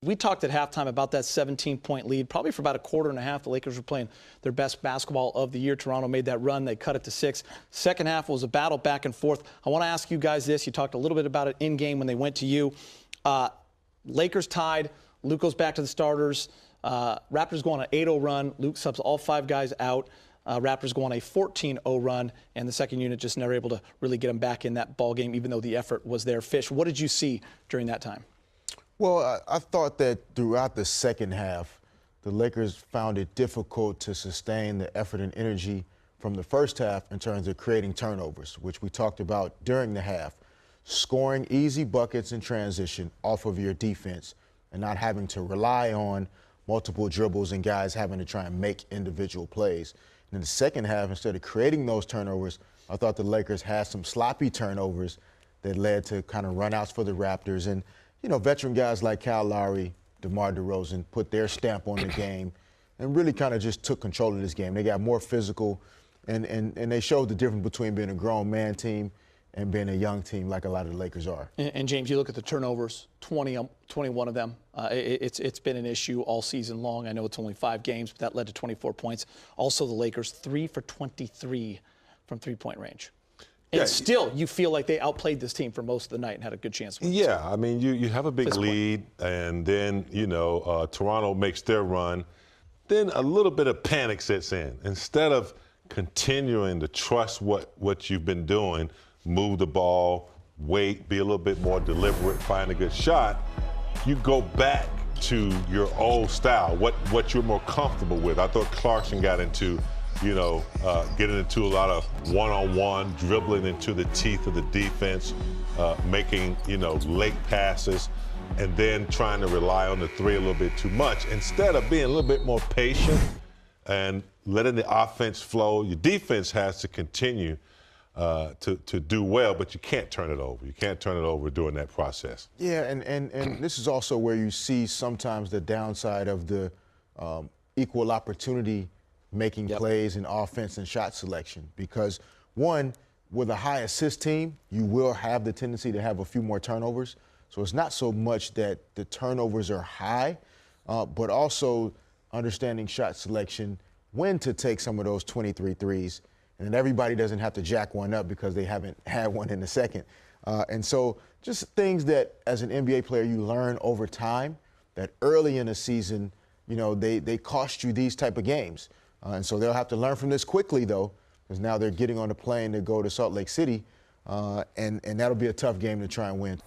We talked at halftime about that 17-point lead. Probably for about a quarter and a half, the Lakers were playing their best basketball of the year. Toronto made that run. They cut it to 6. Second half was a battle back and forth. I want to ask you guys this. You talked a little bit about it in-game when they went to you. Lakers tied. Luke goes back to the starters. Raptors go on an 8-0 run. Luke subs all 5 guys out. Raptors go on a 14-0 run, and the second unit just never able to really get them back in that ball game, even though the effort was there. Fish, what did you see during that time? Well, I thought that throughout the second half, the Lakers found it difficult to sustain the effort and energy from the first half in terms of creating turnovers, which we talked about during the half. Scoring easy buckets in transition off of your defense and not having to rely on multiple dribbles and guys having to try and make individual plays. And in the second half, instead of creating those turnovers, I thought the Lakers had some sloppy turnovers that led to kind of runouts for the Raptors. And you know, veteran guys like Kyle Lowry, DeMar DeRozan put their stamp on the game and really kind of just took control of this game. They got more physical, and they showed the difference between being a grown man team and being a young team like a lot of the Lakers are. And James, you look at the turnovers, 21 of them. It's been an issue all season long. I know it's only 5 games, but that led to 24 points. Also, the Lakers, 3 for 23 from three-point range. And still, you feel like they outplayed this team for most of the night and had a good chance. Yeah, I mean, you have a big lead, and then, you know, Toronto makes their run. Then a little bit of panic sets in. Instead of continuing to trust what you've been doing, move the ball, wait, be a little bit more deliberate, find a good shot, you go back to your old style, what you're more comfortable with. I thought Clarkson got into getting into a lot of one-on-one, dribbling into the teeth of the defense, making, late passes, and then trying to rely on the 3 a little bit too much. Instead of being a little bit more patient and letting the offense flow, your defense has to continue to do well, but you can't turn it over. You can't turn it over during that process. Yeah, and this is also where you see sometimes the downside of the equal opportunity making plays in offense and shot selection. Because, one, with a high assist team, you will have the tendency to have a few more turnovers. So it's not so much that the turnovers are high, but also understanding shot selection, when to take some of those 23 threes, and then everybody doesn't have to jack one up because they haven't had one in the second. And so just things that, as an NBA player, you learn over time, that early in the season, they cost you these type of games. And so they'll have to learn from this quickly, though, because now they're getting on the plane to go to Salt Lake City, and that'll be a tough game to try and win.